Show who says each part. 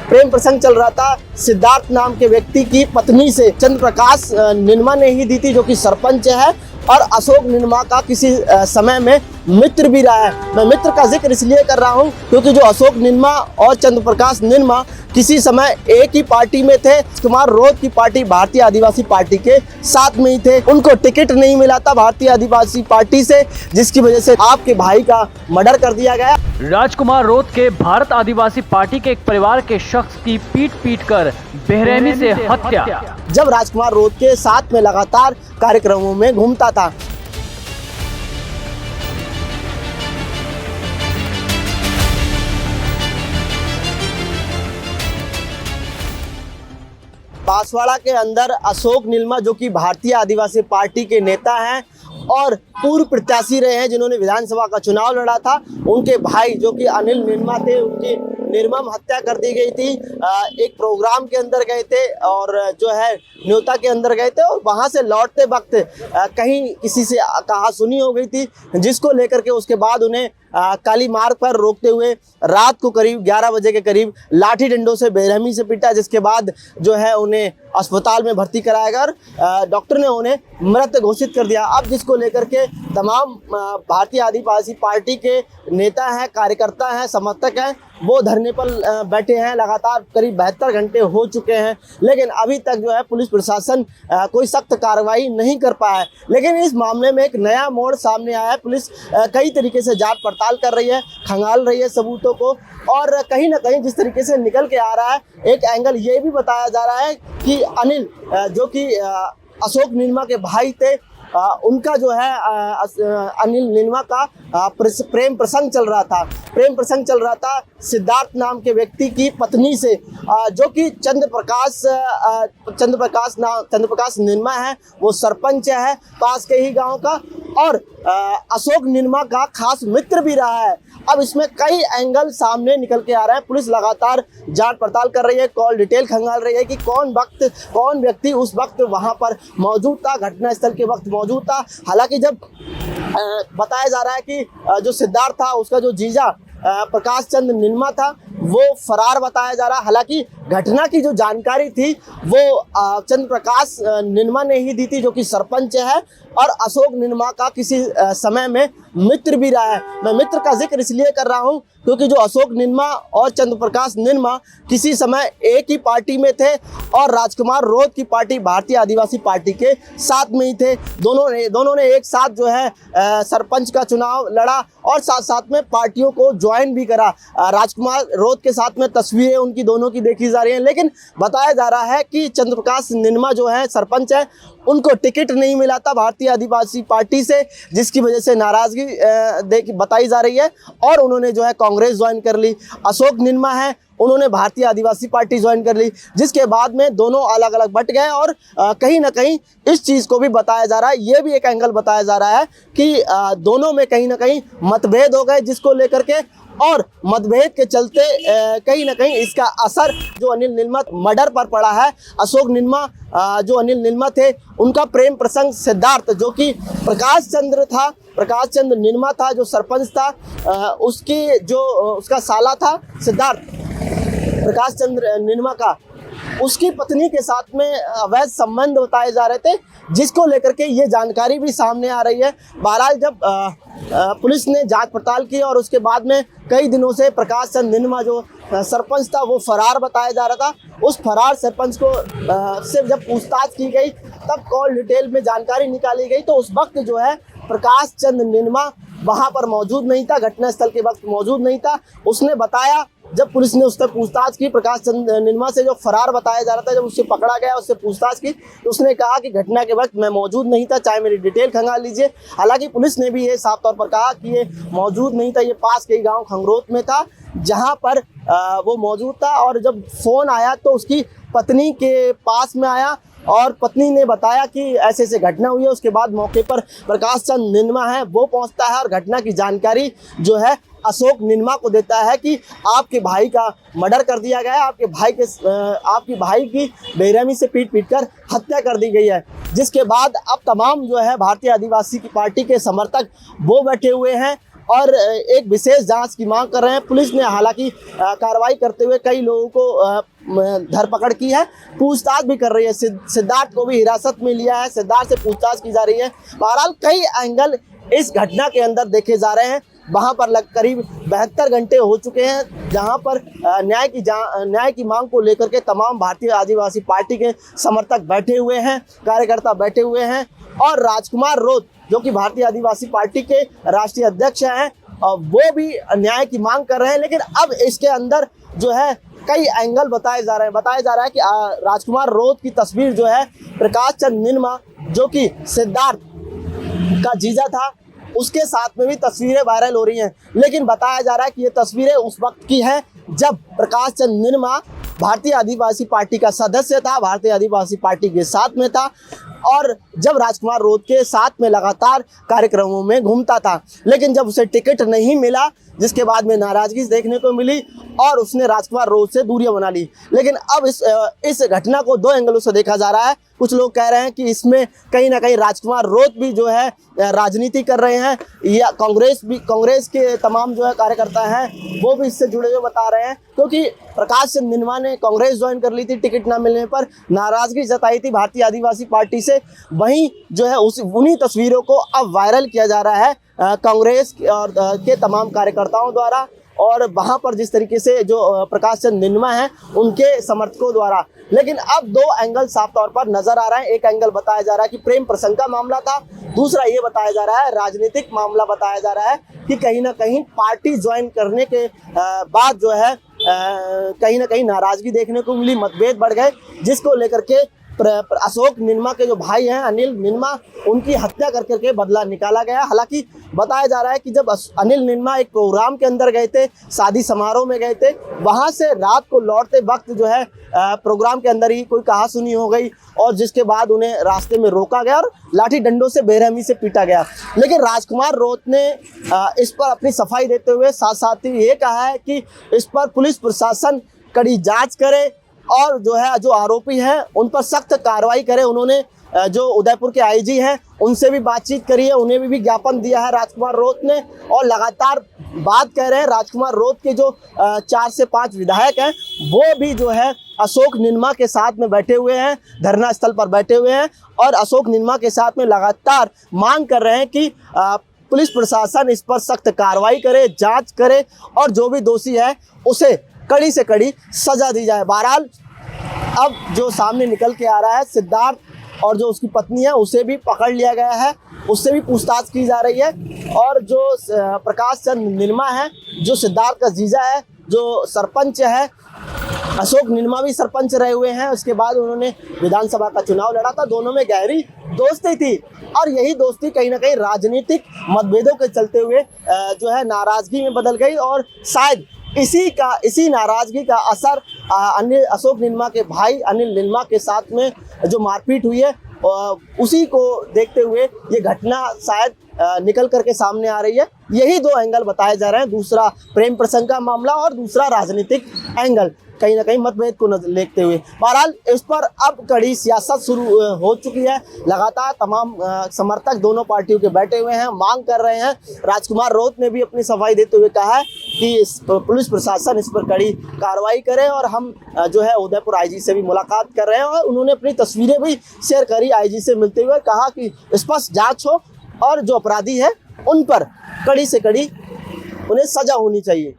Speaker 1: प्रेम प्रसंग चल रहा था सिद्धार्थ नाम के व्यक्ति की पत्नी से। चंद्र प्रकाश निनमा ने ही दी थी, जो कि सरपंच है और अशोक निनमा का किसी समय में मित्र भी रहा है। मैं मित्र का जिक्र इसलिए कर रहा हूं क्योंकि जो अशोक निनमा और चंद्र प्रकाश निनमा किसी समय एक ही पार्टी में थे। कुमार रोध की पार्टी भारतीय आदिवासी पार्टी के साथ में ही थे। उनको टिकट नहीं मिला था भारतीय आदिवासी पार्टी से, जिसकी वजह से आपके भाई का मर्डर कर दिया गया।
Speaker 2: राजकुमार रोध के भारत आदिवासी पार्टी के एक परिवार के शख्स की पीट कर बेरहमी से हत्या।
Speaker 1: जब राजकुमार रोध के साथ में लगातार कार्यक्रमों में घूमता था। बांसवाड़ा के अंदर अशोक निनमा, जो कि भारतीय आदिवासी पार्टी के नेता हैं और पूर्व प्रत्याशी रहे हैं, जिन्होंने विधानसभा का चुनाव लड़ा था, उनके भाई जो कि अनिल निनमा थे, उनकी निर्मम हत्या कर दी गई थी। एक प्रोग्राम के अंदर गए थे और जो है न्योता के अंदर गए थे और वहां से लौटते वक्त कहीं किसी से कहासुनी हो गई थी, जिसको लेकर के उसके बाद उन्हें काली मार्ग पर रोकते हुए रात को करीब 11 बजे के करीब लाठी डंडों से बेरहमी से पीटा, जिसके बाद जो है उन्हें अस्पताल में भर्ती कराया गया। डॉक्टर ने उन्हें मृत घोषित कर दिया। अब जिसको लेकर के तमाम भारतीय आदिवासी पार्टी के नेता हैं, कार्यकर्ता हैं, समर्थक हैं, वो धरने पर बैठे हैं। लगातार करीब 72 घंटे हो चुके हैं, लेकिन अभी तक जो है पुलिस प्रशासन कोई सख्त कार्रवाई नहीं कर पाया है। लेकिन इस मामले में एक नया मोड़ सामने आया है। पुलिस कई तरीके से जांच पड़ताल कर रही है, खंगाल रही है सबूतों को, और कहीं ना कहीं जिस तरीके से निकल के आ रहा है, एक एंगल ये भी बताया जा रहा है कि अनिल, जो कि अशोक निनमा के भाई थे, उनका जो है अनिल निनमा का प्रेम प्रसंग चल रहा था। प्रेम प्रसंग चल रहा था सिद्धार्थ नाम के व्यक्ति की पत्नी से, जो कि चंद्र प्रकाश निनमा है, वो सरपंच है पास के ही गांव का, और अशोक निनमा का खास मित्र भी रहा है। अब इसमें कई एंगल सामने निकल के आ रहे हैं। पुलिस लगातार जांच पड़ताल कर रही है, कॉल डिटेल खंगाल रही है कि कौन व्यक्ति उस वक्त वहां पर मौजूद था, घटनास्थल के वक्त मौजूद था। हालांकि जब बताया जा रहा है कि जो सिद्धार्थ था, उसका जो जीजा प्रकाश चंद्र निनमा था, वो फरार बताया जा रहा है। हालांकि घटना की जो जानकारी थी वो चंद्र प्रकाश निनमा ने ही दी थी, जो कि सरपंच है और अशोक निनमा का किसी समय में मित्र भी रहा है। मैं मित्र का जिक्र इसलिए कर रहा हूं क्योंकि जो अशोक निनमा और चंद्र प्रकाश निनमा किसी समय एक ही पार्टी में थे और राजकुमार रोध की पार्टी भारतीय आदिवासी पार्टी के साथ में ही थे। दोनों ने एक साथ जो है सरपंच का चुनाव लड़ा और साथ साथ में पार्टियों को ज्वाइन भी करा। राजकुमार रोध के साथ में तस्वीरें उनकी दोनों की देखी जा रही हैं, लेकिन बताया जा रहा है कि चंद्र प्रकाश निनमा जो है सरपंच है, उनको टिकट नहीं मिला था भारतीय आदिवासी पार्टी से, जिसकी वजह से नाराजगी बताई जा रही है और उन्होंने जो है कांग्रेस ज्वाइन कर ली। अशोक निनमा है, उन्होंने भारतीय आदिवासी पार्टी ज्वाइन कर ली, जिसके बाद में दोनों अलग अलग बट गए और कहीं ना कहीं इस चीज़ को भी बताया जा रहा है, ये भी एक एंगल बताया जा रहा है कि दोनों में कहीं ना कहीं मतभेद हो गए, जिसको लेकर के और मतभेद के चलते कहीं ना कहीं इसका असर जो अनिल निनमा मर्डर पर पड़ा है। अशोक निनमा, जो अनिल निनमा थे, उनका प्रेम प्रसंग सिद्धार्थ, जो कि प्रकाश चंद्र निनमा था, जो सरपंच था, उसकी जो उसका साला था सिद्धार्थ प्रकाश चंद्र निनमा का, उसकी पत्नी के साथ में अवैध संबंध बताए जा रहे थे, जिसको लेकर के ये जानकारी भी सामने आ रही है। बहरहाल जब पुलिस ने जांच पड़ताल की और उसके बाद में कई दिनों से प्रकाश चंद्र निनमा जो सरपंच था वो फरार बताया जा रहा था। उस फरार सरपंच को से जब पूछताछ की गई, तब कॉल डिटेल में जानकारी निकाली गई, तो उस वक्त जो है प्रकाश चंद्र निनमा वहाँ पर मौजूद नहीं था, घटनास्थल के वक्त मौजूद नहीं था। उसने बताया, जब पुलिस ने उससे पूछताछ की, प्रकाश चंद्र निनमा से जो फरार बताया जा रहा था, जब उससे पकड़ा गया, उससे पूछताछ की, तो उसने कहा कि घटना के वक्त मैं मौजूद नहीं था, चाहे मेरी डिटेल खंगाल लीजिए। हालांकि पुलिस ने भी ये साफ तौर पर कहा कि ये मौजूद नहीं था, ये पास के गांव खंगरोत में था, जहां पर वो मौजूद था। और जब फ़ोन आया तो उसकी पत्नी के पास में आया और पत्नी ने बताया कि ऐसे ऐसे घटना हुई है। उसके बाद मौके पर प्रकाश चंद्र निनमा है, वो पहुंचता है और घटना की जानकारी जो है अशोक निनमा को देता है कि आपके भाई का मर्डर कर दिया गया है, आपके भाई की बेरहमी से पीट कर हत्या कर दी गई है। जिसके बाद अब तमाम जो है भारतीय आदिवासी की पार्टी के समर्थक वो बैठे हुए हैं और एक विशेष जांच की मांग कर रहे हैं। पुलिस ने हालांकि कार्रवाई करते हुए कई लोगों को धरपकड़ की है, पूछताछ भी कर रही है। सिद्धार्थ को भी हिरासत में लिया है, सिद्धार्थ से पूछताछ की जा रही है। बहरहाल कई एंगल इस घटना के अंदर देखे जा रहे हैं। वहां पर करीब 72 घंटे हो चुके हैं जहां पर न्याय की मांग को लेकर के तमाम भारतीय आदिवासी पार्टी के समर्थक बैठे हुए हैं, कार्यकर्ता बैठे हुए हैं। और राजकुमार रोत जो कि भारतीय आदिवासी पार्टी के राष्ट्रीय अध्यक्ष हैं, वो भी न्याय की मांग कर रहे हैं। लेकिन अब इसके अंदर जो है कई एंगल बताया जा रहा है कि राजकुमार रोत की तस्वीर जो है प्रकाश चंद निरमा जो कि सिद्धार्थ का जीजा था, उसके साथ में भी तस्वीरें वायरल हो रही हैं। लेकिन बताया जा रहा है कि ये तस्वीरें उस वक्त की हैं जब प्रकाश चंद निरमा भारतीय आदिवासी पार्टी का सदस्य था, भारतीय आदिवासी पार्टी के साथ में था और जब राजकुमार रोत के साथ में लगातार कार्यक्रमों में घूमता था। लेकिन जब उसे टिकट नहीं मिला, जिसके बाद में नाराजगी देखने को मिली और उसने राजकुमार रोत से दूरियां बना ली। लेकिन अब इस घटना को दो एंगलों से देखा जा रहा है। कुछ लोग कह रहे हैं कि इसमें कहीं ना कहीं राजकुमार रोत भी जो है राजनीति कर रहे हैं, या कांग्रेस के तमाम जो है कार्यकर्ता हैं वो भी इससे जुड़े हुए बता रहे हैं, क्योंकि प्रकाश चंद निरमा ने कांग्रेस ज्वाइन कर ली थी टिकट ना मिलने पर, नाराजगी जताई थी भारतीय आदिवासी पार्टी से। वहीं जो है उन्हीं तस्वीरों को अब वायरल किया जा रहा है कांग्रेस और के तमाम कार्यकर्ताओं द्वारा, और वहां पर जिस तरीके से जो प्रकाश चंद निरमा हैं उनके समर्थकों द्वारा। लेकिन अब दो एंगल साफ तौर पर नजर आ रहे हैं। एक एंगल बताया जा रहा है कि प्रेम प्रसंग का मामला था, दूसरा ये बताया जा रहा है राजनीतिक मामला बताया जा रहा है कि कहीं ना कहीं पार्टी ज्वाइन करने के बाद जो है कहीं ना कहीं नाराजगी देखने को मिली, मतभेद बढ़ गए, जिसको लेकर के अशोक निरमा के जो भाई हैं अनिल निरमा, उनकी हत्या कर करके बदला निकाला गया। हालांकि बताया जा रहा है कि जब अनिल निरमा एक प्रोग्राम के अंदर गए थे, शादी समारोह में गए थे, वहां से रात को लौटते वक्त जो है प्रोग्राम के अंदर ही कोई कहासुनी हो गई और जिसके बाद उन्हें रास्ते में रोका गया और लाठी डंडों से बेरहमी से पीटा गया। लेकिन राजकुमार रोत ने इस पर अपनी सफाई देते हुए साथ साथ ही ये कहा है कि इस पर पुलिस प्रशासन कड़ी जांच करे और जो आरोपी हैं उन पर सख्त कार्रवाई करे। उन्होंने जो उदयपुर के आईजी हैं उनसे भी बातचीत करी है, उन्हें भी ज्ञापन दिया है राजकुमार रोत ने, और लगातार बात कह रहे हैं। राजकुमार रोत के जो 4 से 5 विधायक हैं वो भी जो है अशोक निरमा के साथ में बैठे हुए हैं, धरना स्थल पर बैठे हुए हैं और अशोक निरमा के साथ में लगातार मांग कर रहे हैं कि पुलिस प्रशासन इस पर सख्त कार्रवाई करे, जांच करे और जो भी दोषी है उसे कड़ी से कड़ी सजा दी जाए। बहरहाल अब जो सामने निकल के आ रहा है, सिद्धार्थ और जो उसकी पत्नी है उसे भी पकड़ लिया गया है, उससे भी पूछताछ की जा रही है। और जो प्रकाश चंद निरमा है, जो सिद्धार्थ का जीजा है, जो सरपंच है, अशोक निरमा भी सरपंच रहे हुए हैं, उसके बाद उन्होंने विधानसभा का चुनाव लड़ा था, दोनों में गहरी दोस्ती थी और यही दोस्ती कहीं ना कहीं राजनीतिक मतभेदों के चलते हुए जो है नाराजगी में बदल गई और शायद इसी नाराजगी का असर अशोक निरमा के भाई अनिल निरमा के साथ में जो मारपीट हुई है उसी को देखते हुए ये घटना शायद निकल करके सामने आ रही है। यही दो एंगल बताए जा रहे हैं, दूसरा प्रेम प्रसंग का मामला और दूसरा राजनीतिक एंगल, कहीं ना कहीं मतभेद को देखते हुए। बहरहाल इस पर अब कड़ी सियासत शुरू हो चुकी है। लगातार तमाम समर्थक दोनों पार्टियों के बैठे हुए हैं, मांग कर रहे हैं। राजकुमार रोत ने भी अपनी सफाई देते हुए कहा है कि पुलिस प्रशासन इस पर कड़ी कार्रवाई करे और हम जो है उदयपुर आईजी से भी मुलाकात कर रहे हैं और उन्होंने अपनी तस्वीरें भी शेयर करी आईजी से मिलते हुए, कहा कि स्पष्ट जाँच हो और जो अपराधी है उन पर कड़ी से कड़ी उन्हें सजा होनी चाहिए।